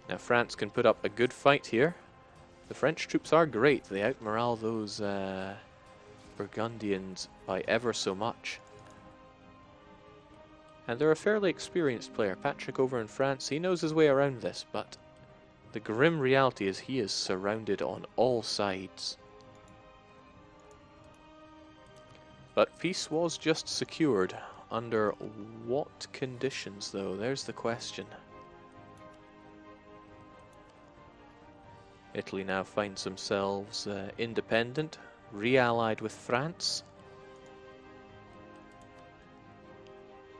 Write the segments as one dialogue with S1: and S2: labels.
S1: Now France can put up a good fight here. The French troops are great. They outmorale those Burgundians by ever so much. And they're a fairly experienced player. Patrick over in France, he knows his way around this, but the grim reality is he is surrounded on all sides. But peace was just secured. Under what conditions, though? There's the question. Italy now finds themselves independent, re-allied with France.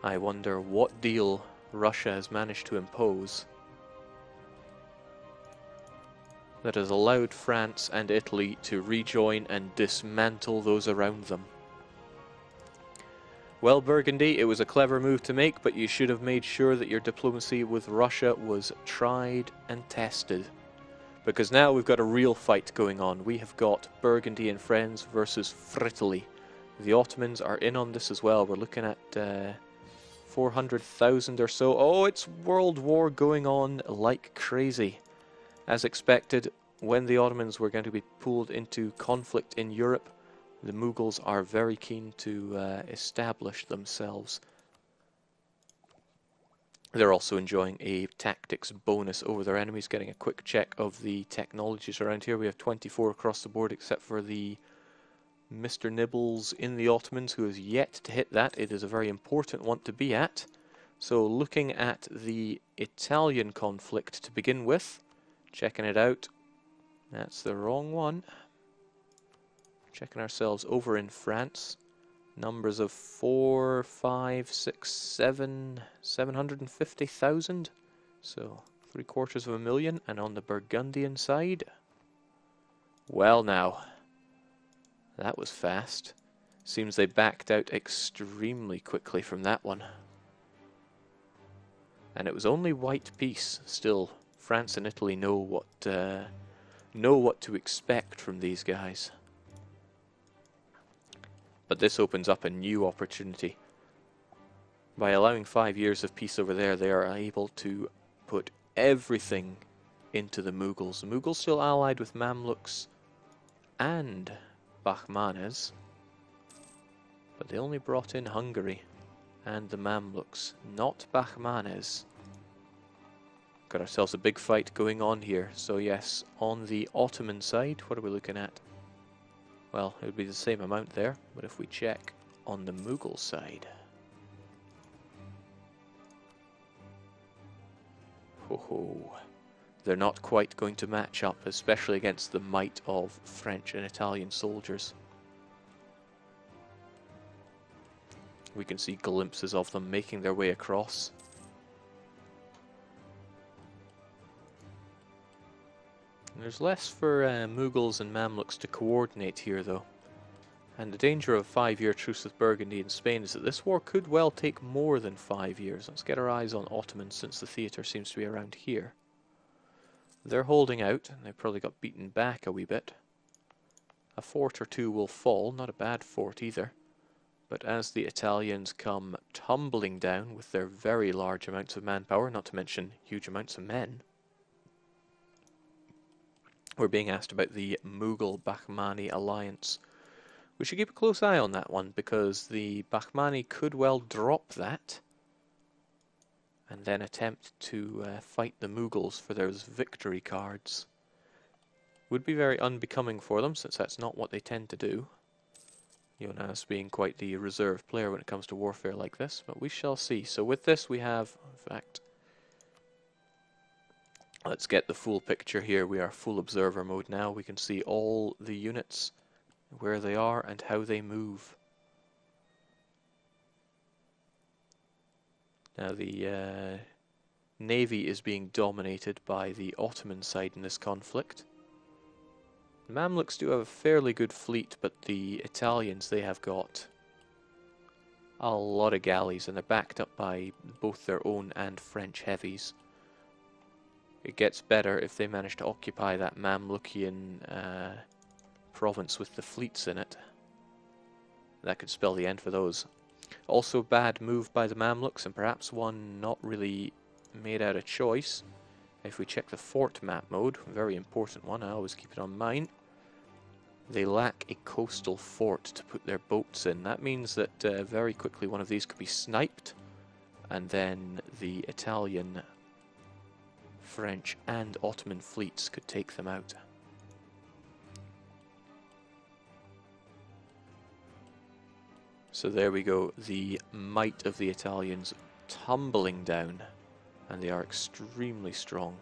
S1: I wonder what deal Russia has managed to impose that has allowed France and Italy to rejoin and dismantle those around them. Well, Burgundy, it was a clever move to make, but you should have made sure that your diplomacy with Russia was tried and tested. Because now we've got a real fight going on. We have got Burgundy and friends versus Frittoli. The Ottomans are in on this as well. We're looking at 400,000 or so. Oh, it's World War going on like crazy. As expected, when the Ottomans were going to be pulled into conflict in Europe, the Mughals are very keen to establish themselves. They're also enjoying a tactics bonus over their enemies. Getting a quick check of the technologies around here. We have 24 across the board, except for the Mr. Nibbles in the Ottomans, who has yet to hit that. It is a very important one to be at. So looking at the Italian conflict to begin with, checking it out. That's the wrong one. Checking ourselves over in France. Numbers of 4, 5, 6, 7, 750,000. So 750,000. And on the Burgundian side, well now, that was fast. Seems they backed out extremely quickly from that one. And it was only white peace. Still, France and Italy know what to expect from these guys. But this opens up a new opportunity. By allowing 5 years of peace over there, they are able to put everything into the Mughals. The Mughals still allied with Mamluks and Bahmanes, but they only brought in Hungary and the Mamluks, not Bahmanes. Got ourselves a big fight going on here. So yes, on the Ottoman side, what are we looking at? Well, it would be the same amount there, but if we check on the Mughal side, ho-ho, they're not quite going to match up, especially against the might of French and Italian soldiers. We can see glimpses of them making their way across. There's less for Mughals and Mamluks to coordinate here, though. And the danger of a 5-year truce with Burgundy and Spain is that this war could well take more than 5 years. Let's get our eyes on Ottomans, since the theatre seems to be around here. They're holding out, and they've probably got beaten back a wee bit. A fort or two will fall, not a bad fort either. But as the Italians come tumbling down with their very large amounts of manpower, not to mention huge amounts of men, we're being asked about the Mughal-Bahmani alliance. We should keep a close eye on that one, because the Bahmani could well drop that and then attempt to fight the Mughals for those victory cards. Would be very unbecoming for them, since that's not what they tend to do. Jonas being quite the reserved player when it comes to warfare like this, but we shall see. So with this we have, in fact, let's get the full picture here. We are full observer mode now. We can see all the units, where they are and how they move. Now the navy is being dominated by the Ottoman side in this conflict. The Mamluks do have a fairly good fleet, but the Italians, they have got a lot of galleys, and they're backed up by both their own and French heavies. It gets better if they manage to occupy that Mamlukian province with the fleets in it. That could spell the end for those. Also bad move by the Mamluks, and perhaps one not really made out of choice, If we check the fort map mode, very important one, I always keep it on mine. They lack a coastal fort to put their boats in. That means that very quickly one of these could be sniped, and then the Italian, French and Ottoman fleets could take them out. So there we go, the might of the Italians tumbling down, and they are extremely strong.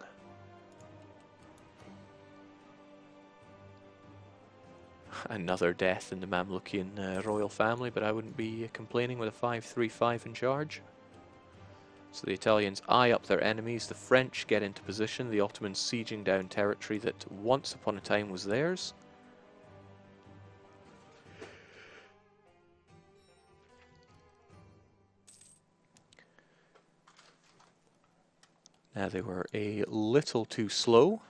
S1: Another death in the Mamlukian royal family, but I wouldn't be complaining with a 5-3-5 in charge. So the Italians eye up their enemies, the French get into position, the Ottomans sieging down territory that once upon a time was theirs. Now they were a little too slow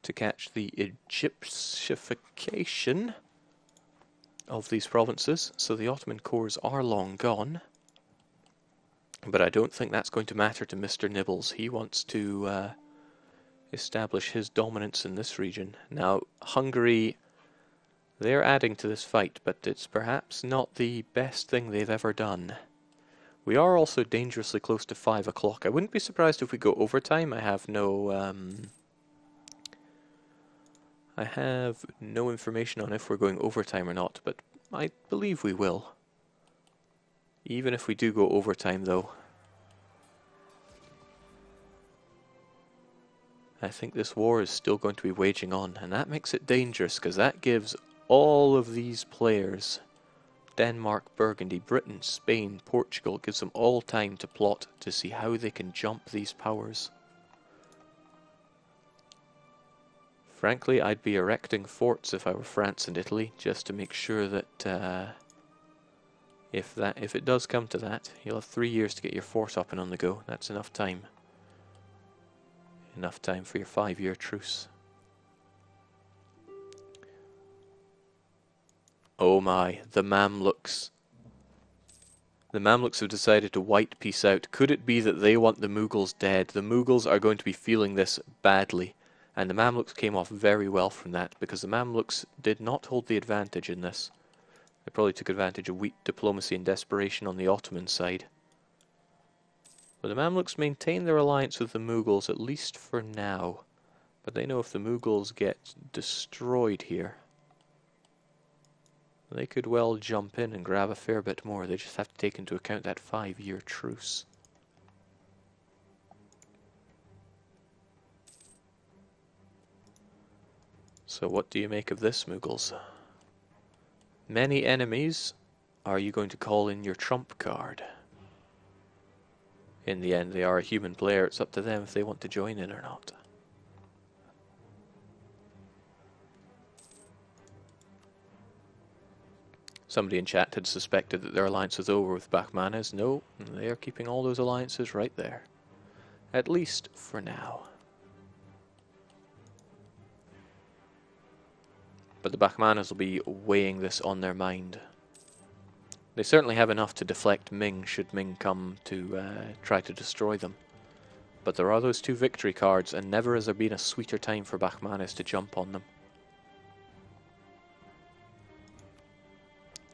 S1: to catch the Egyptification of these provinces, so the Ottoman cores are long gone. But I don't think that's going to matter to Mr. Nibbles. He wants to establish his dominance in this region. Now, Hungary, they're adding to this fight, but it's perhaps not the best thing they've ever done. We are also dangerously close to 5 o'clock. I wouldn't be surprised if we go overtime. I have no information on if we're going overtime or not, but I believe we will. Even if we do go overtime, though, I think this war is still going to be waging on, and that makes it dangerous, because that gives all of these players, Denmark, Burgundy, Britain, Spain, Portugal, gives them all time to plot to see how they can jump these powers. Frankly, I'd be erecting forts if I were France and Italy, just to make sure that if it does come to that, you'll have 3 years to get your fort up and on the go. That's enough time. Enough time for your 5-year truce. Oh my, the Mamluks. The Mamluks have decided to white peace out. Could it be that they want the Mughals dead? The Mughals are going to be feeling this badly. And the Mamluks came off very well from that, because the Mamluks did not hold the advantage in this. They probably took advantage of weak diplomacy and desperation on the Ottoman side. But the Mamluks maintain their alliance with the Mughals, at least for now. But they know if the Mughals get destroyed here, they could well jump in and grab a fair bit more. They just have to take into account that 5-year truce. So what do you make of this, Mughals? Many enemies. Are you going to call in your trump card? In the end, they are a human player. It's up to them if they want to join in or not. Somebody in chat had suspected that their alliance was over with Bahmanas. No, they are keeping all those alliances right there. At least for now. But the Bahmanas will be weighing this on their mind. They certainly have enough to deflect Ming should Ming come to try to destroy them. But there are those 2 victory cards, and never has there been a sweeter time for Bahmanas to jump on them.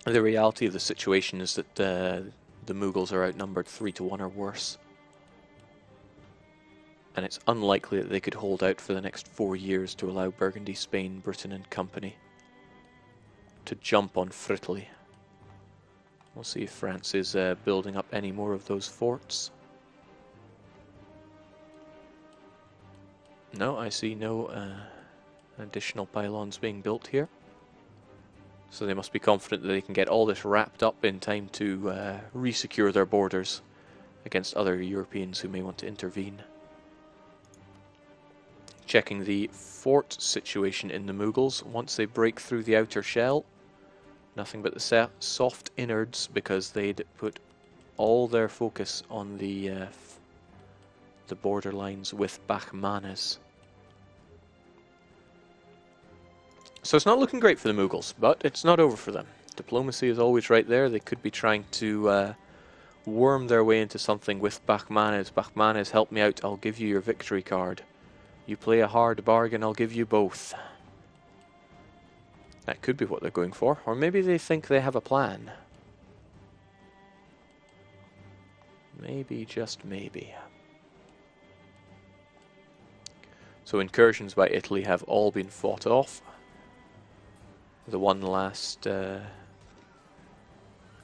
S1: The reality of the situation is that the Mughals are outnumbered 3-1 or worse. And it's unlikely that they could hold out for the next 4 years to allow Burgundy, Spain, Britain and company to jump on Italy. We'll see if France is building up any more of those forts. No, I see no additional pylons being built here. So they must be confident that they can get all this wrapped up in time to re-secure their borders against other Europeans who may want to intervene. Checking the fort situation in the Mughals. Once they break through the outer shell, nothing but the soft innards, because they'd put all their focus on the borderlines with Bahmanas. So it's not looking great for the Mughals, but it's not over for them. Diplomacy is always right there. They could be trying to worm their way into something with Bahmanas. Bahmanas, help me out, I'll give you your victory card. You play a hard bargain, I'll give you both. That could be what they're going for, or maybe they think they have a plan. Maybe, just maybe. So incursions by Italy have all been fought off. The one last... if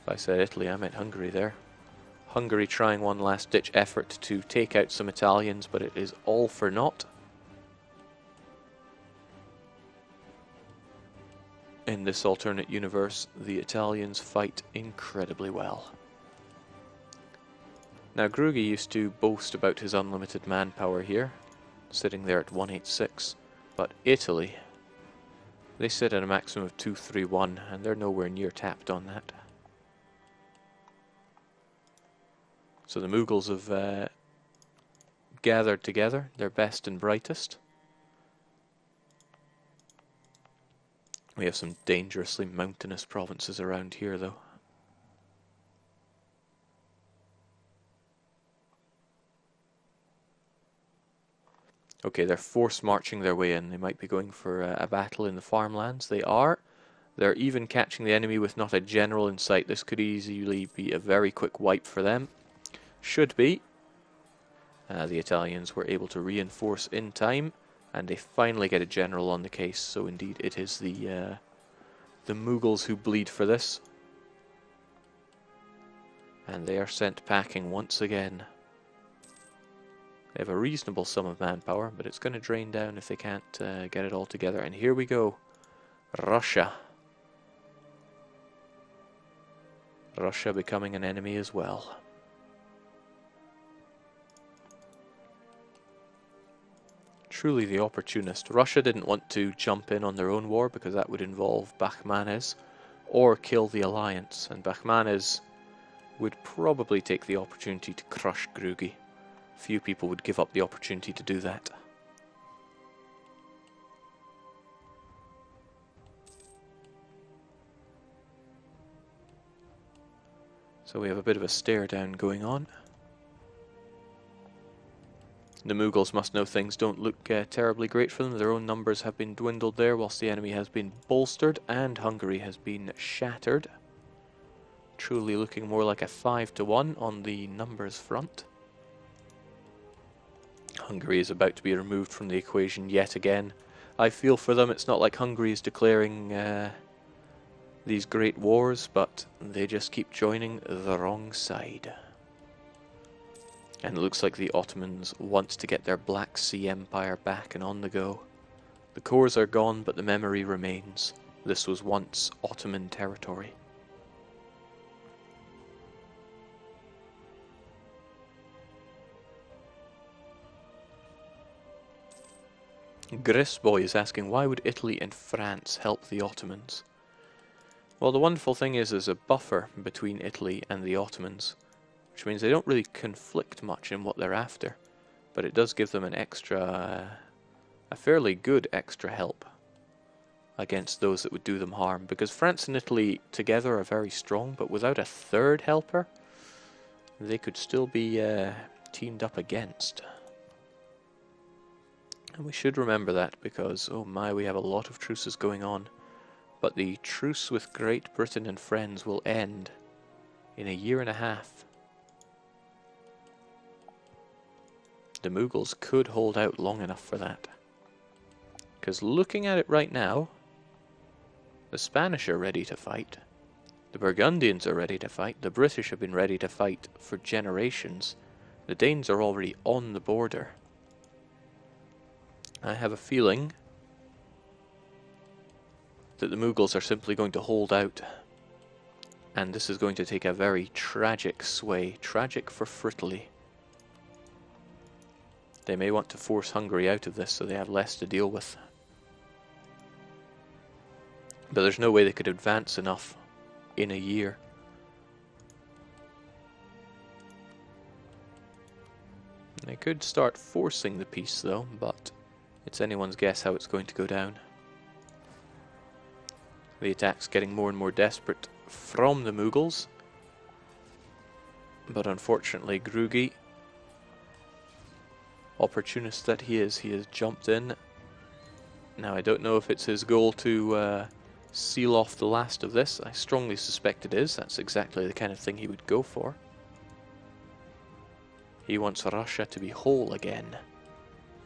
S1: I said Italy, I meant Hungary there. Hungary trying one last ditch effort to take out some Italians, but it is all for naught. In this alternate universe, the Italians fight incredibly well. Now, Grugi used to boast about his unlimited manpower here, sitting there at 186, but Italy, they sit at a maximum of 231, and they're nowhere near tapped on that. So the Mughals have gathered together their best and brightest. We have some dangerously mountainous provinces around here, though. Okay, they're force marching their way in. They might be going for a battle in the farmlands. They are. They're even catching the enemy with not a general in sight. This could easily be a very quick wipe for them. Should be. The Italians were able to reinforce in time, and they finally get a general on the case. So indeed, it is the Mughals who bleed for this, and they are sent packing once again. They have a reasonable sum of manpower, but it's going to drain down if they can't get it all together. And here we go, Russia. Russia becoming an enemy as well. Truly the opportunist. Russia didn't want to jump in on their own war because that would involve Bakhmanes or kill the alliance, and Bakhmanes would probably take the opportunity to crush Grugi. Few people would give up the opportunity to do that. So we have a bit of a stare down going on. The Mughals must know things don't look terribly great for them. Their own numbers have been dwindled there, whilst the enemy has been bolstered, and Hungary has been shattered. Truly looking more like a 5-1 on the numbers front. Hungary is about to be removed from the equation yet again. I feel for them. It's not like Hungary is declaring these great wars, but they just keep joining the wrong side. And it looks like the Ottomans want to get their Black Sea Empire back and on the go. The cores are gone, but the memory remains. This was once Ottoman territory. Grisboy is asking, why would Italy and France help the Ottomans? Well, the wonderful thing is there's a buffer between Italy and the Ottomans, which means they don't really conflict much in what they're after, but it does give them an extra, a fairly good extra help against those that would do them harm, because France and Italy together are very strong, but without a third helper, they could still be teamed up against. And we should remember that because, oh my, we have a lot of truces going on, but the truce with Great Britain and friends will end in a year and a half. The Mughals could hold out long enough for that. Because looking at it right now, the Spanish are ready to fight. The Burgundians are ready to fight. The British have been ready to fight for generations. The Danes are already on the border. I have a feeling that the Mughals are simply going to hold out. And this is going to take a very tragic sway. Tragic for Italy. They may want to force Hungary out of this so they have less to deal with. But there's no way they could advance enough in a year. They could start forcing the peace though, but it's anyone's guess how it's going to go down. The attack's getting more and more desperate from the Mughals. But unfortunately Grugi Opportunist that he has jumped in. Now I don't know if it's his goal to seal off the last of this. I strongly suspect it is. That's exactly the kind of thing he would go for. He wants Russia to be whole again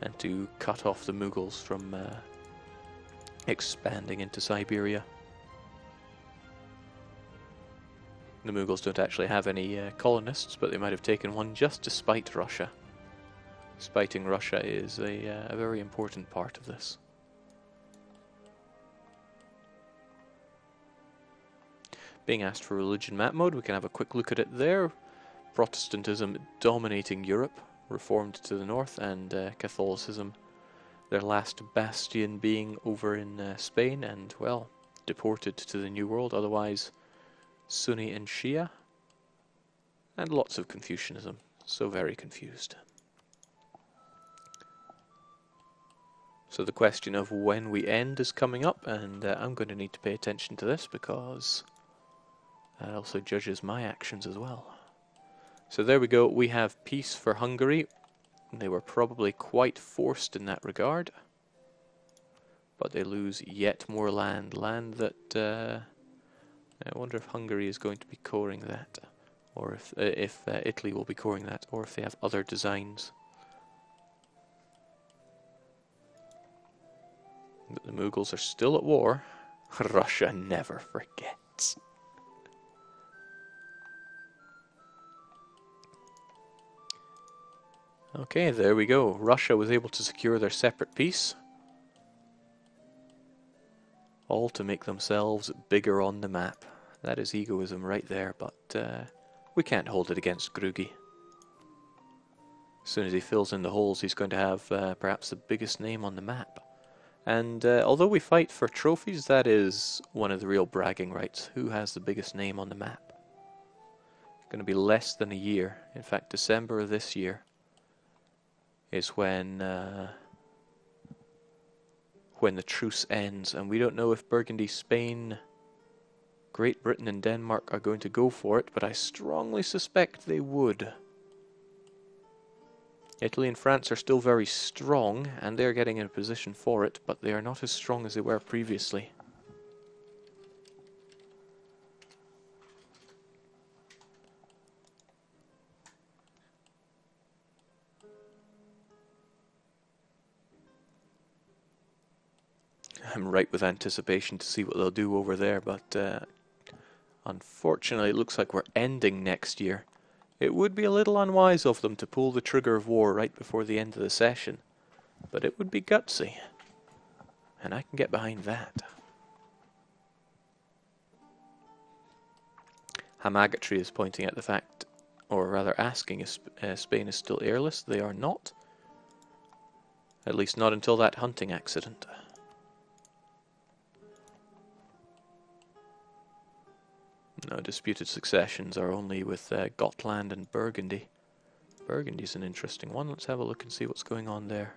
S1: and to cut off the Mughals from expanding into Siberia. The Mughals don't actually have any colonists, but they might have taken one just to spite Russia. Spiting Russia is a very important part of this. Being asked for religion map mode, we can have a quick look at it there. Protestantism dominating Europe, Reformed to the north, and Catholicism, their last bastion being over in Spain, and, well, deported to the New World, otherwise Sunni and Shia, and lots of Confucianism, so very confused. So the question of when we end is coming up, and I'm going to need to pay attention to this because that also judges my actions as well. So there we go, we have peace for Hungary. They were probably quite forced in that regard, but they lose yet more land. Land that I wonder if Hungary is going to be coring that, or if Italy will be coring that, or if they have other designs. But the Mughals are still at war. Russia never forgets. Okay, there we go. Russia was able to secure their separate peace. All to make themselves bigger on the map. That is egoism right there, but we can't hold it against Grugi. As soon as he fills in the holes, he's going to have perhaps the biggest name on the map. And although we fight for trophies, that is one of the real bragging rights. Who has the biggest name on the map? It's going to be less than a year. In fact, December of this year is when the truce ends, and we don't know if Burgundy, Spain, Great Britain and Denmark are going to go for it, but I strongly suspect they would. Italy and France are still very strong, and they're getting in a position for it, but they are not as strong as they were previously. I'm ripe with anticipation to see what they'll do over there, but unfortunately it looks like we're ending next year. It would be a little unwise of them to pull the trigger of war right before the end of the session, but it would be gutsy, and I can get behind that. Hamagatry is pointing at the fact, or rather asking if Spain is still heirless. They are not. At least not until that hunting accident. No, disputed successions are only with Gotland and Burgundy. Burgundy's an interesting one. Let's have a look and see what's going on there.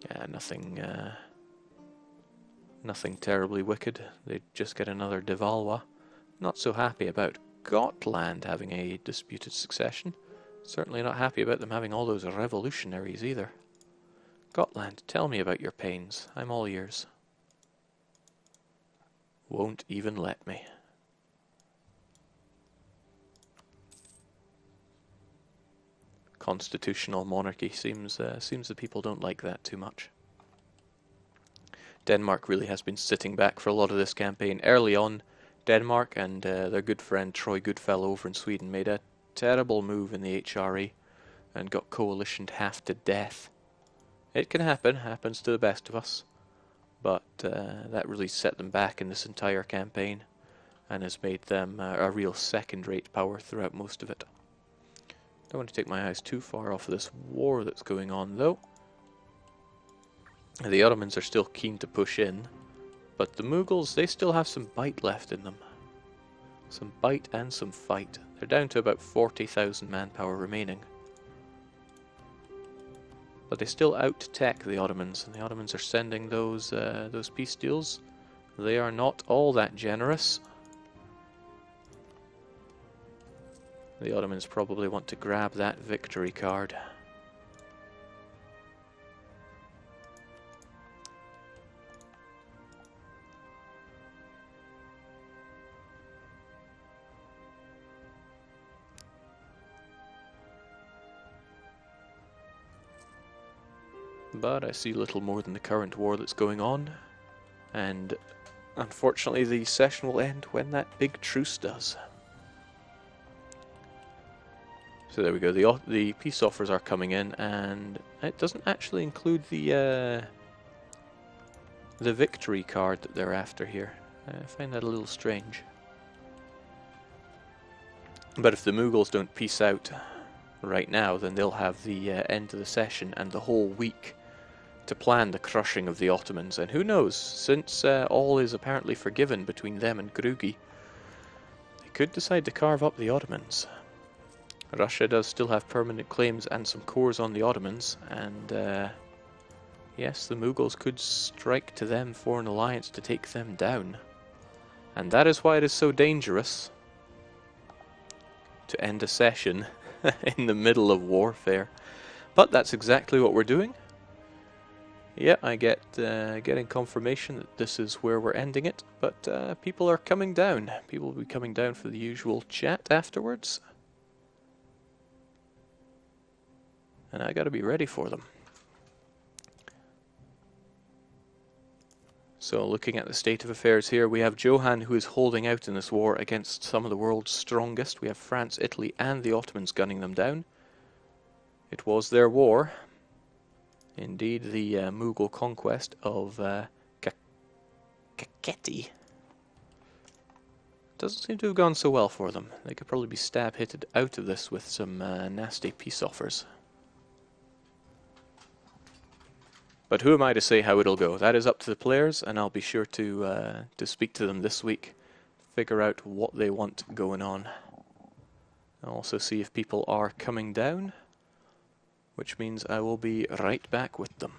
S1: Yeah, nothing terribly wicked. They just get another de Valois. Not so happy about Gotland having a disputed succession. Certainly not happy about them having all those revolutionaries either. Gotland, tell me about your pains. I'm all ears. Won't even let me. Constitutional monarchy seems the people don't like that too much. Denmark really has been sitting back for a lot of this campaign. Early on, Denmark and their good friend Troy Goodfellow over in Sweden made a terrible move in the HRE and got coalitioned half to death. It can happen, happens to the best of us. But that really set them back in this entire campaign and has made them a real second-rate power throughout most of it. Don't want to take my eyes too far off of this war that's going on, though. The Ottomans are still keen to push in, but the Mughals, they still have some bite left in them. Some bite and some fight. They're down to about 40,000 manpower remaining. But they still out-tech the Ottomans, and the Ottomans are sending those peace deals. They are not all that generous. The Ottomans probably want to grab that victory card. But I see little more than the current war that's going on, and unfortunately the session will end when that big truce does. So there we go, the peace offers are coming in, and it doesn't actually include the victory card that they're after here. I find that a little strange. But if the Mughals don't peace out right now, then they'll have the end of the session and the whole week to plan the crushing of the Ottomans. And who knows, since all is apparently forgiven between them and Grugi, they could decide to carve up the Ottomans. Russia does still have permanent claims and some cores on the Ottomans, and yes, the Mughals could strike to them for an alliance to take them down. And that is why it is so dangerous to end a session in the middle of warfare. But that's exactly what we're doing. Yeah, I get getting confirmation that this is where we're ending it, but people are coming down. People will be coming down for the usual chat afterwards. And I gotta be ready for them. So looking at the state of affairs here, we have Johan, who is holding out in this war against some of the world's strongest. We have France, Italy and the Ottomans gunning them down. It was their war. Indeed, the Mughal conquest of Kakheti doesn't seem to have gone so well for them. They could probably be stab-hitted out of this with some nasty peace offers. But who am I to say how it'll go? That is up to the players, and I'll be sure to speak to them this week, figure out what they want going on. I'll also see if people are coming down, which means I will be right back with them.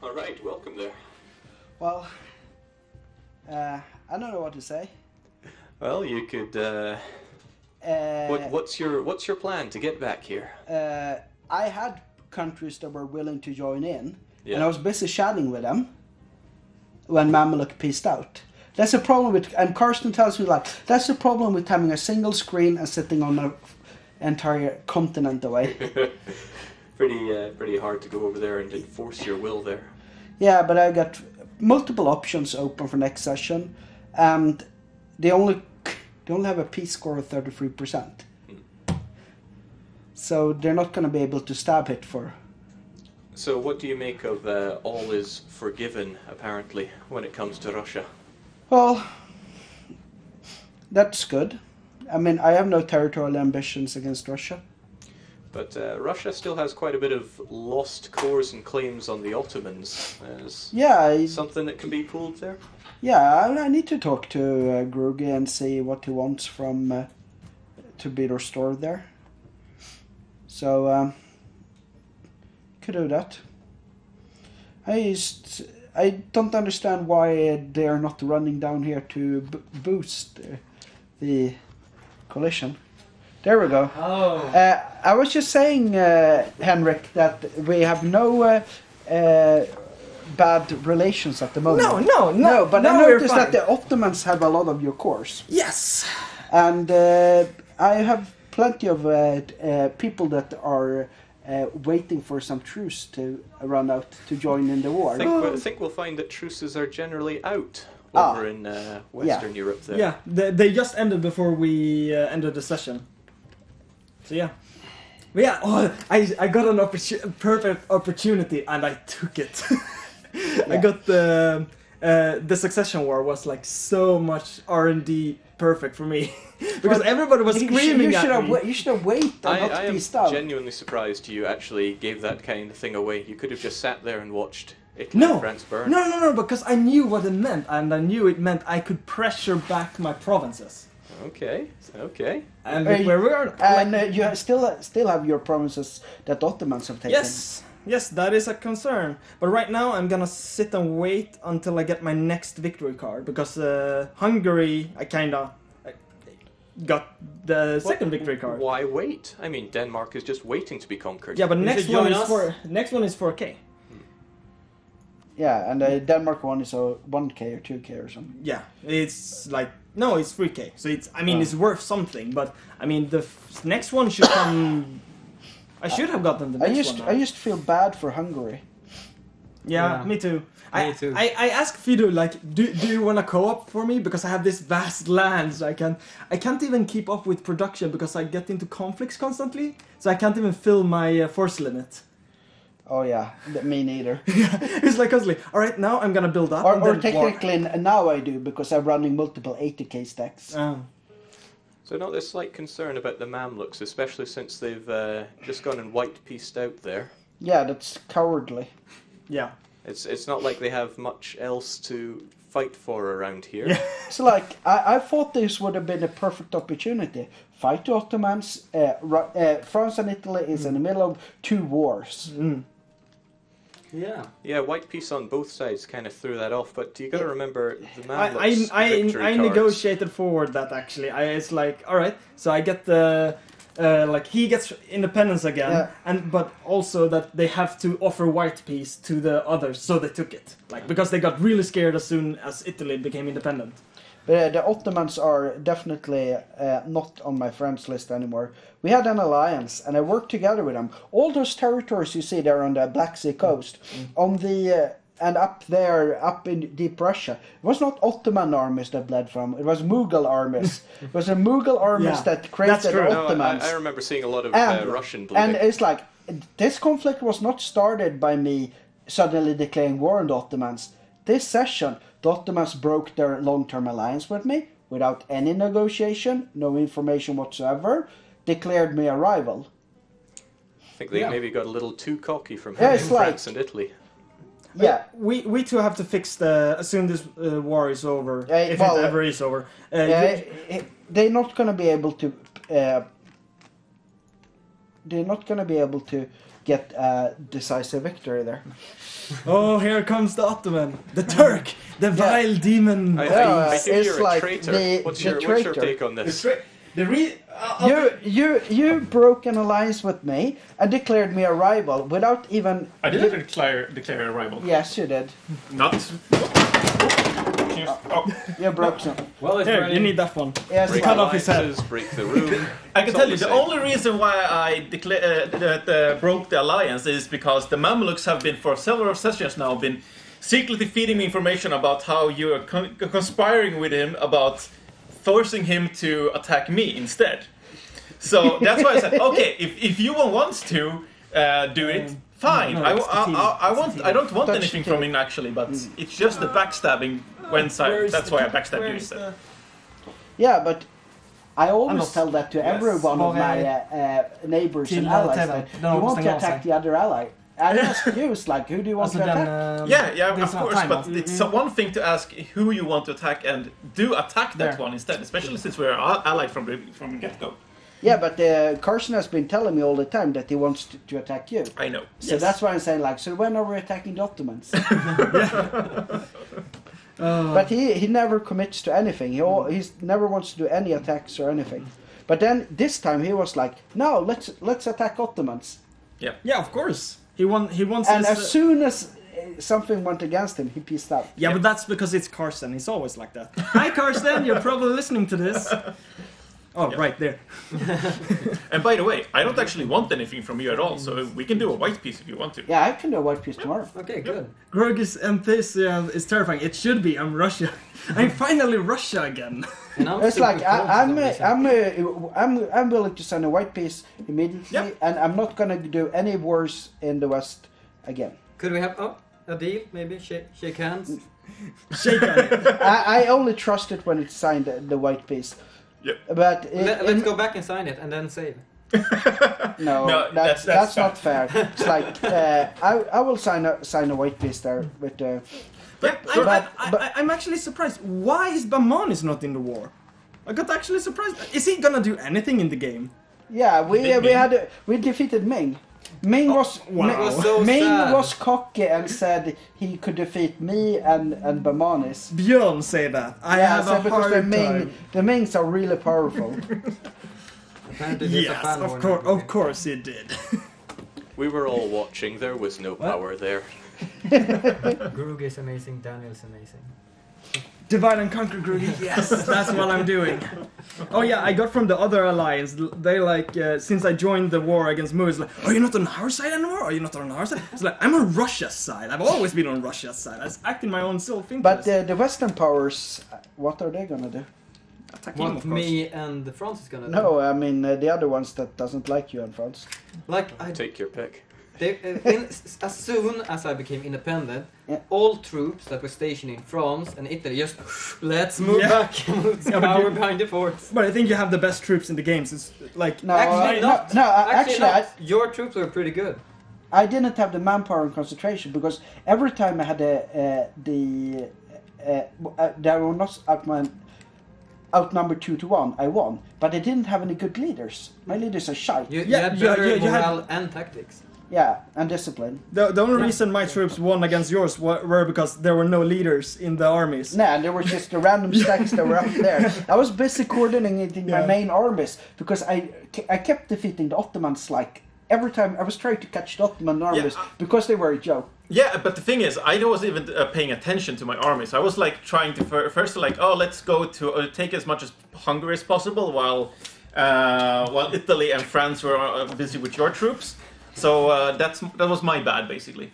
S1: Alright, welcome there.
S2: Well, I don't know what to say.
S1: Well, you could, what's your plan to get back here?
S2: I had countries that were willing to join in,
S1: yeah.
S2: And I was busy chatting with them when Mamluk peaced out. That's a problem with, and Karsten tells me like, that's the problem with having a single screen and sitting on an entire continent away.
S1: Pretty hard to go over there and enforce your will there.
S2: Yeah, but I got multiple options open for next session, and they only have a peace score of 33%. So they're not going to be able to stab hit for.
S1: So what do you make of all is forgiven, apparently, when it comes to Russia?
S2: Well, that's good. I mean, I have no territorial ambitions against Russia.
S1: But Russia still has quite a bit of lost cores and claims on the Ottomans.
S2: Yeah,
S1: something that can be pulled there?
S2: Yeah, I need to talk to Grugi and see what he wants from to be restored there. So, could do that. I don't understand why they are not running down here to boost the coalition. There we go.
S3: Oh.
S2: I was just saying, Henrik, that we have no bad relations at the moment.
S3: No.
S2: But I noticed that the Ottomans have a lot of your cores.
S3: Yes.
S2: And I have plenty of people that are waiting for some truce to run out to join in the war.
S1: I think we'll find that truces are generally out over in Western Europe there.
S3: Yeah, they just ended before we ended the session. So yeah. But yeah, I got an perfect opportunity and I took it. I got the succession war was like so much R&D perfect for me. Because everybody was screaming at me.
S2: You should have waited and not be stopped.
S1: I am genuinely surprised you actually gave that kind of thing away. You could have just sat there and watched Italy and France burn.
S3: No, because I knew what it meant, and I knew it meant I could pressure back my provinces.
S1: Okay. Okay.
S3: And where we are...
S2: And you still have your promises that the Ottomans have taken.
S3: Yes, that is a concern. But right now I'm gonna sit and wait until I get my next victory card, because Hungary, I got the second victory card.
S1: Why wait? I mean, Denmark is just waiting to be conquered.
S3: Yeah, but next one is 4K.
S2: Yeah, and the Denmark one is a 1K or 2K or something.
S3: Yeah, it's like no, it's 3K. So it's worth something. But I mean, the next one should come. I should have gotten the next one.
S2: I used to feel bad for Hungary.
S3: Yeah, me too.
S4: Me too.
S3: I asked Fido, like, do you want to co-op for me? Because I have this vast land, so I can't even keep up with production because I get into conflicts constantly. So I can't even fill my force limit.
S2: Oh yeah, me neither.
S3: It's like constantly, alright, now I'm gonna build up.
S2: Or technically now I do, because I'm running multiple 80k stacks.
S1: So not this slight concern about the Mamluks, especially since they've just gone and white pieced out there.
S2: Yeah, that's cowardly.
S3: Yeah.
S1: It's not like they have much else to fight for around here.
S3: Yeah.
S2: It's like, I thought this would have been a perfect opportunity. Fight the Ottomans. France and Italy is in the middle of 2 wars.
S4: Yeah.
S1: Yeah, white piece on both sides kind of threw that off, but you got to remember the Mamluks.
S3: I negotiated forward that actually. It's like, all right, so I get the like he gets independence again, but also that they have to offer white peace to the others, so they took it, like because they got really scared as soon as Italy became independent.
S2: But the Ottomans are definitely not on my friends list anymore. We had an alliance, and I worked together with them. All those territories you see there on the Black Sea coast, on the and up there, up in deep Russia, it was not Ottoman armies that bled from. It was Mughal armies. It was the Mughal armies that created the Ottomans.
S1: No, I remember seeing a lot of Russian
S2: And
S1: bleeding.
S2: it's like, this conflict was not started by me suddenly declaring war on the Ottomans. This session, the Ottomans broke their long-term alliance with me without any negotiation, no information whatsoever, declared me a rival.
S1: I think they maybe got a little too cocky from having France and Italy.
S2: Yeah,
S3: we too have to fix as soon this war is over, if it ever is over.
S2: they're not going to be able to. They're not going to be able to get a decisive victory there.
S3: Oh, here comes the Ottoman, the Turk, the vile demon.
S1: I think
S2: it's
S1: you're
S2: like
S1: a traitor. What's your take on this?
S2: You broke an alliance with me and declared me a rival without even...
S5: I didn't declare a rival.
S2: Yes, you did.
S5: Not...
S2: You broke some.
S4: Well, it's
S3: Here, you need that one.
S2: Yes,
S1: Break
S3: cut off his head.
S1: alliances, break the room.
S5: I can tell you, the only reason why I broke the alliance is because the Mamluks have been, for several sessions now, been secretly feeding me information about how you are conspiring with him about forcing him to attack me instead. So that's why I said, okay, if you wants to do it, fine.
S3: No,
S5: I don't want
S2: Touch
S5: anything
S2: the
S5: from him actually, but it's just the backstabbing when that's why I backstab you instead.
S2: Yeah, but I always tell that to every one of my neighbors and allies. That you want to attack the other ally. I ask you, it's like, who do you want to attack?
S5: Yeah, of course, but it's one thing to ask who you want to attack and do attack that one instead, especially since we're allied from the get-go.
S2: Yeah, but Carson has been telling me all the time that he wants to attack you.
S5: I know.
S2: So that's why I'm saying, like, so when are we attacking the Ottomans? But he never commits to anything. He never wants to do any attacks or anything. But then this time he was like, no, let's attack Ottomans.
S3: Yeah, of course. He wants.
S2: And as soon as something went against him, he peaced out.
S3: Yeah, but that's because it's Carsten. He's always like that. Hi, Carsten. You're probably listening to this. Oh, right there.
S5: And by the way, I don't actually want anything from you at all, so we can do a white piece if you want to.
S2: Yeah, I can do a white piece tomorrow.
S4: Okay, good.
S3: Grog's enthusiasm is terrifying. It should be. I'm Russia. I'm finally Russia again.
S2: It's like I'm willing to send a white piece immediately, and I'm not gonna do any wars in the West again.
S4: Could we have a deal? Maybe shake hands.
S3: Shake hands.
S2: I only trust it when it's signed the white piece.
S5: Yep.
S2: But
S4: let's go back and sign it and then save.
S2: No, that's not fair. It's like I will sign a white piece there with
S3: I'm actually surprised. Why is Bamanis not in the war? I got actually surprised. Is he gonna do anything in the game?
S2: Yeah,
S5: Ming?
S2: we defeated Ming. Ming was
S3: wow.
S4: It was so
S2: Ming
S4: sad.
S2: was cocky and said he could defeat me and Bamanis.
S3: Björn say that. I have a
S2: because
S3: hard time.
S2: the Mings are really powerful.
S4: Apparently there's a
S3: Yes,
S4: fan
S3: of
S4: war
S3: course,
S4: now.
S3: of course he did.
S1: We were all watching. There was no power there.
S4: Grug is amazing, Daniel's amazing.
S3: Divide and conquer, Grugy. Yes, that's what I'm doing. Oh yeah, I got from the other alliance. They like since I joined the war against Moose, like, are you not on our side anymore? Are you not on our side? It's like I'm on Russia's side. I've always been on Russia's side. I act in my own self-interest.
S2: But the Western powers, what are they gonna do?
S3: Attacking, of
S4: What
S3: course.
S4: me and France is gonna do.
S2: No, I mean the other ones that doesn't like you and France.
S4: Like,
S1: Take your pick.
S4: as soon as I became independent,
S2: Yeah.
S4: all troops that were stationed in France and Italy just let's move
S3: Yeah.
S4: back and let's
S3: Yeah, but
S4: cower
S3: you-
S4: behind the forts.
S3: But I think you have the best troops in the games. It's like
S2: No,
S4: Actually not.
S2: no,
S4: Actually,
S2: actually,
S4: not. Your troops were pretty good.
S2: I didn't have the manpower and concentration because every time I had they were not outnumbered 2-1. I won, but I didn't have any good leaders. My leaders are shy.
S4: You
S3: Yeah,
S4: had
S3: you-
S4: better
S3: you had-
S4: morale and tactics.
S2: Yeah, and discipline.
S3: the only reason my troops won against yours were because there were no leaders in the armies.
S2: Nah, there were just the random stacks that were up there. I was busy coordinating my
S3: Yeah.
S2: main armies because I kept defeating the Ottomans like every time I was trying to catch the Ottoman armies because they were a joke.
S5: Yeah, but the thing is, I wasn't even paying attention to my armies. I was like trying to first like, oh, let's go to take as much as Hungary as possible, while Italy and France were busy with your troops. So that was my bad, basically.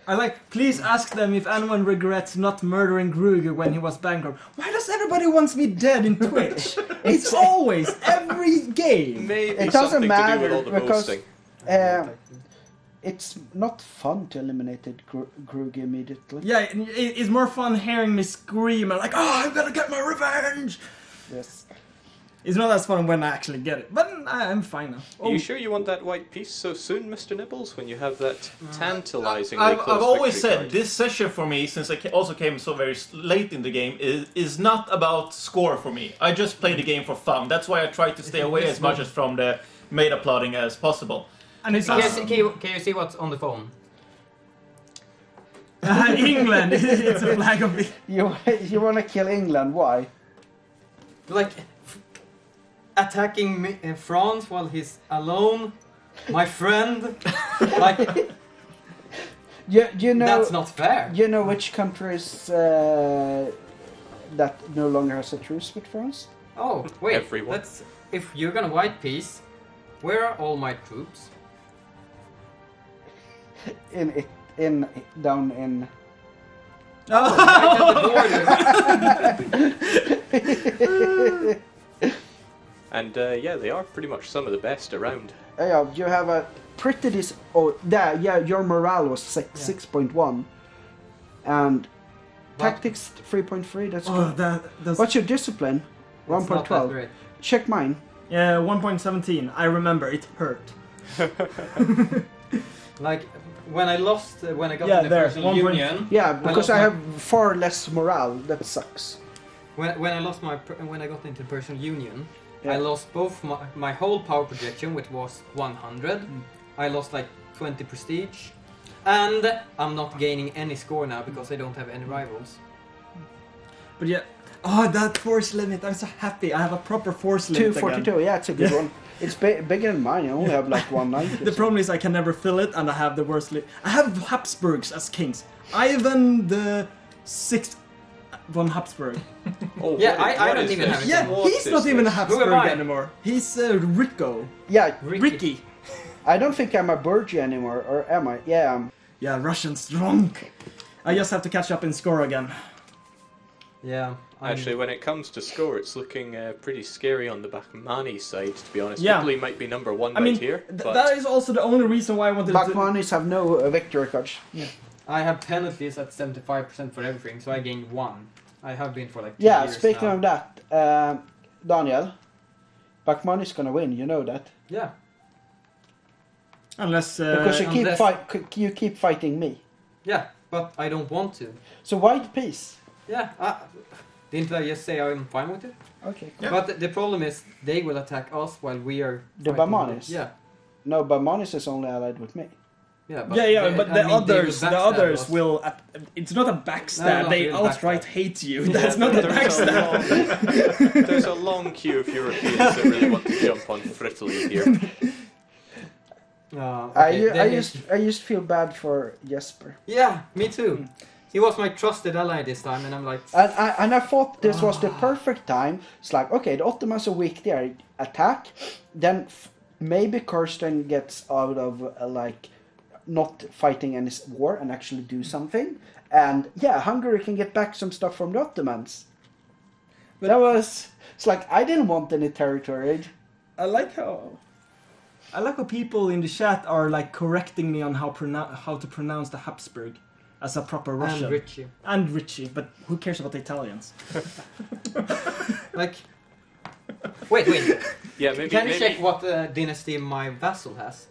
S3: I like, please ask them if anyone regrets not murdering Gruger when he was bankrupt. Why does everybody want me dead in Twitch? It's always, every game.
S1: Maybe
S2: It doesn't
S1: something to do with
S2: matter
S1: all the
S2: because
S1: boasting.
S2: it's not fun to eliminate Grug immediately.
S3: Yeah, it's more fun hearing me scream and like, oh, I'm gonna get my revenge.
S2: Yes.
S3: It's not as fun when I actually get it, but I'm fine now.
S1: Are you sure you want that white piece so soon, Mr. Nibbles, when you have that tantalizing
S5: I've always
S1: victory
S5: said
S1: card?
S5: this session for me, since I also came so very late in the game, is not about score for me. I just play the game for fun. That's why I try to stay away as much as from the meta plotting as possible.
S3: And it's
S4: Can
S3: also
S4: can you see what's on the phone?
S3: England. It's a flag of the.
S2: You want to kill England? Why?
S4: Like attacking France while he's alone, my friend. Like
S2: You know.
S4: that's not fair.
S2: You know which countries that no longer has a truce with France?
S4: Oh wait,
S1: Everyone.
S4: if you're gonna white peace, where are all my troops?
S2: Down in.
S4: Right at the border.
S1: And yeah, they are pretty much some of the best around.
S2: Yeah, you have a pretty your morale was 6.1, and tactics 3.3. That's
S3: Oh,
S2: good.
S3: that's.
S2: What's your discipline?
S4: It's not that
S2: 1.12.
S4: great.
S2: Check mine.
S3: Yeah, 1.17. I remember it hurt.
S4: Like when I lost, when I got
S3: Yeah,
S4: in the
S3: there,
S4: personal
S3: 1 point-
S4: union.
S2: Yeah, because
S4: lost
S2: I
S4: my-
S2: have far less morale. That sucks.
S4: When I lost when I got into personal union,
S2: Yeah.
S4: I lost both my whole power projection, which was 100. I lost like 20 prestige, and I'm not gaining any score now because I don't have any rivals.
S3: But yeah. Oh, that force limit. I'm so happy. I have a proper force limit
S2: 242.
S3: again.
S2: Yeah, it's a good one. It's bigger than mine. I only have like 190.
S3: The problem is I can never fill it, and I have the worst. I have Habsburgs as kings. Ivan the Sixth von Habsburg.
S1: Oh,
S4: Yeah,
S1: what
S4: I
S1: what
S4: don't
S1: is
S4: even
S1: this?
S4: have it.
S3: Yeah,
S1: What
S3: he's
S1: is
S3: not even a
S1: this?
S3: Habsburg
S4: Who am I?
S3: anymore. He's Rico.
S2: Yeah,
S3: Ricky.
S2: I don't think I'm a Burgi anymore, or am I? Yeah.
S3: Yeah, Russian strong. I just have to catch up in score again.
S4: Yeah.
S1: Actually, when it comes to score, it's looking pretty scary on the Bahmani side, to be honest.
S3: Yeah.
S1: Italy might be number one
S3: I mean,
S1: right here, but
S3: that is also the only reason why I wanted to.
S2: Bakhmanis have no victory cards.
S4: I have penalties at 75% for everything, so I gained 1. I have been for like 2
S2: Yeah,
S4: years
S2: speaking
S4: now.
S2: of that, Daniel, Bakhmanis gonna win. You know that
S4: Yeah.
S3: Unless.
S2: because
S4: unless-
S2: you keep fighting me.
S4: Yeah, but I don't want to.
S2: So white peace.
S4: Yeah. Didn't I just say I'm fine with it?
S2: Okay.
S5: Yeah.
S4: But the problem is they will attack us while we are
S2: The
S4: fighting
S2: Bamanis?
S4: them. Yeah.
S2: No, but Monis is only allied with me.
S4: Yeah,
S3: But
S4: they-
S3: the
S4: I mean, they will
S3: others, the
S4: backstab
S3: others
S4: us.
S3: will. It's not a backstab.
S4: not
S3: They
S4: really
S3: outright
S4: backstab.
S3: hate you. That's not a
S1: There's
S3: backstab.
S1: there's a long queue of Europeans that really want to jump on Frittley here.
S2: I just feel bad for Jesper.
S4: Yeah, me too. He was my trusted ally this time, and I'm like,
S2: And I thought this was the perfect time. It's like, okay, the Ottomans are weak there. Attack. Then maybe Kirsten gets out of, like, not fighting any war and actually do something. And, yeah, Hungary can get back some stuff from the Ottomans. But that was... It's like, I didn't want any territory.
S3: I like how people in the chat are like correcting me on how to pronounce the Habsburg as a proper Russian.
S4: and Richie.
S3: And Richie, but who cares about the Italians?
S4: Like, wait.
S1: Yeah, maybe.
S4: Can you check what dynasty my vassal has?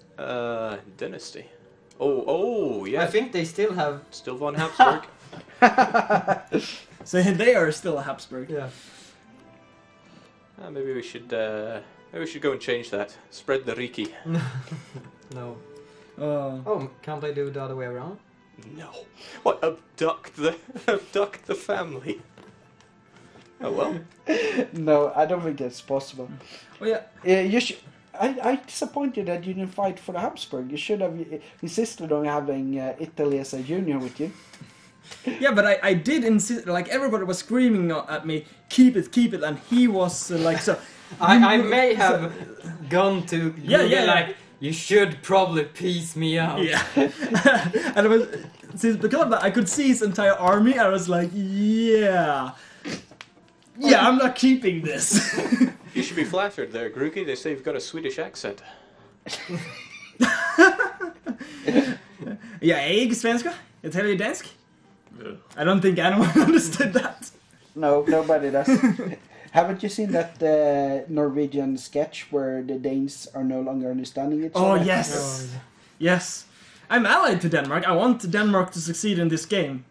S1: Dynasty. Oh, yeah.
S4: I think they still have.
S1: Still von Habsburg.
S3: So they are still a Habsburg.
S4: Yeah.
S1: Maybe we should go and change that. Spread the Riki.
S4: No.
S3: Uh,
S4: Oh, can't I do the other way around?
S1: No. What? Abduct the family. Oh well.
S2: No, I don't think that's possible.
S3: oh yeah.
S2: You should... I'm disappointed that you didn't fight for the Habsburg. You should have insisted on having Italy as a junior with you.
S3: Yeah, but I did insist. Like everybody was screaming at me, keep it, and he was like so.
S4: I may have gone to Google,
S3: yeah.
S4: like, you should probably piece me out.
S3: Yeah. And it was because of that I could see his entire army. I was like, yeah, I'm not keeping this.
S1: You should be flattered there, Grugi. They say you've got a Swedish accent.
S3: Ja, jag svenska. Jag talar ju dansk. I don't think anyone understood that.
S2: No, nobody does. Haven't you seen that Norwegian sketch where the Danes are no longer understanding each
S3: Oh
S2: other?
S3: yes, yes. I'm allied to Denmark. I want Denmark to succeed in this game.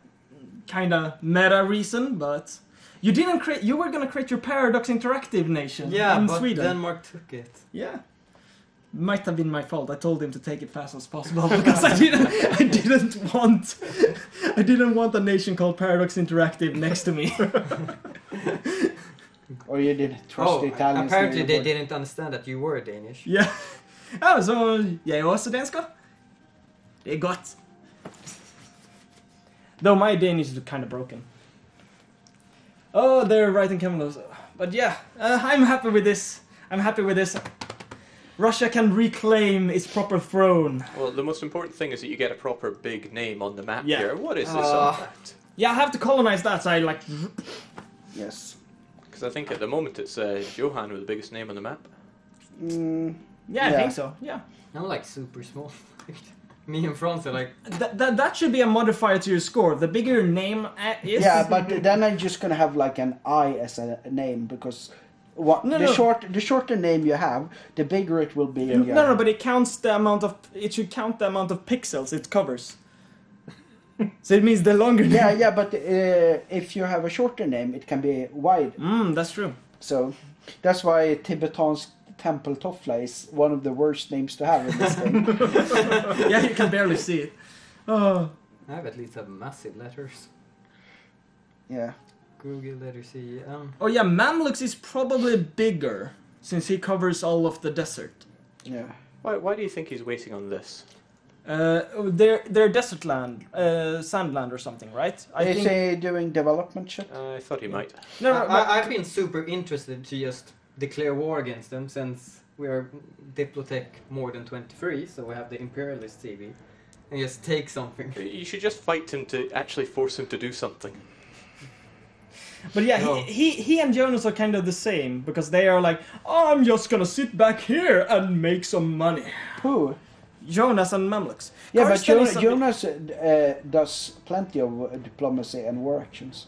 S3: Kinda meta reason, but you didn't create. You were gonna create your Paradox Interactive nation in
S4: but
S3: Sweden.
S4: Denmark took it.
S3: Yeah. Might have been my fault. I told him to take it fast as possible because I didn't want a nation called Paradox Interactive next to me.
S2: Or you didn't trust the Italians.
S4: Apparently they
S2: anymore.
S4: didn't understand that you were Danish.
S3: Yeah. Oh, så jag är också danska. Det är gott. Though my Danish is kind of broken. Oh, they're writing comments. But yeah, I'm happy with this. Russia can reclaim its proper throne.
S1: Well, the most important thing is that you get a proper big name on the map
S3: Yeah.
S1: here. What is this all about?
S3: Yeah, I have to colonize that, so I like...
S2: Yes.
S1: Because I think at the moment it's Johan with the biggest name on the map.
S3: Yeah, I think so, yeah.
S4: I'm like super small. Me and Franz are like...
S3: That should be a modifier to your score. The bigger your name is...
S2: Yeah, but then I'm just gonna have like an I as a name because the shorter name you have, the bigger it will be. In your...
S3: No, but it counts the amount of... It should count the amount of pixels it covers. So it means the longer name...
S2: Yeah, but if you have a shorter name, it can be wide.
S3: That's true.
S2: So that's why Tibetan's Temple Toffla is one of the worst names to have in this game.
S3: Yeah, you can barely see it. Oh.
S4: I have at least have massive letters.
S2: Yeah.
S4: Google letter C.
S3: Oh yeah, Mamluks is probably bigger since he covers all of the desert.
S2: Yeah.
S1: Why do you think he's waiting on this?
S3: They're desert land, sand land or something, right?
S2: Is he doing development shit?
S1: I thought he might.
S3: No,
S4: I've been super interested to just declare war against them since we are Diplotech more than 23, so we have the Imperialist TV, and just take something.
S1: You should just fight him to actually force him to do something.
S3: But yeah,
S4: No.
S3: he and Jonas are kind of the same because they are like, oh, I'm just gonna sit back here and make some money.
S2: Who?
S3: Jonas and Mamluks.
S2: Yeah, but
S3: Karsten is a bit-
S2: Jonas does plenty of diplomacy and war actions.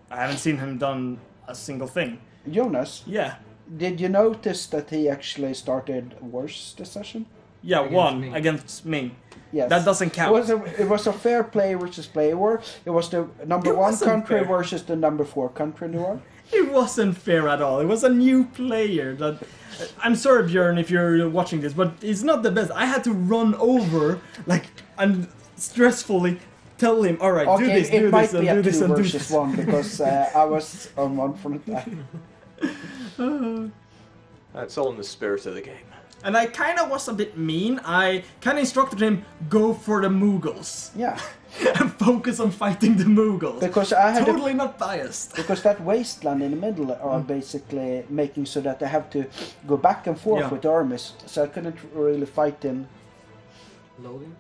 S3: I haven't seen him done a single thing.
S2: Jonas,
S3: Yeah.
S2: did you notice that he actually started wars this session?
S3: Yeah,
S4: Against
S3: one
S4: me.
S3: against me.
S2: Yes.
S3: That doesn't count.
S2: It was a fair play versus play war. It was the number
S3: It
S2: 1
S3: wasn't
S2: country
S3: fair.
S2: versus the number 4 country in the war.
S3: It wasn't fair at all. It was a new player that. I'm sorry, Björn, if you're watching this, but it's not the best. I had to run over, like, and stressfully tell him, all right,
S2: Okay,
S3: do this,
S2: it
S3: do
S2: might
S3: this,
S2: be
S3: and
S2: a
S3: do this,
S2: 2
S3: and do
S2: versus
S3: this.
S2: 1 because I was on 1 for the time.
S1: That's all in the spirit of the game.
S3: And I kind of was a bit mean. I kind of instructed him, go for the Mughals.
S2: Yeah,
S3: And focus on fighting the Mughals.
S2: because I had
S3: Totally not biased.
S2: because that wasteland in the middle are basically making so that I have to go back and forth
S3: Yeah.
S2: with armies, so I couldn't really fight in.
S4: Loading.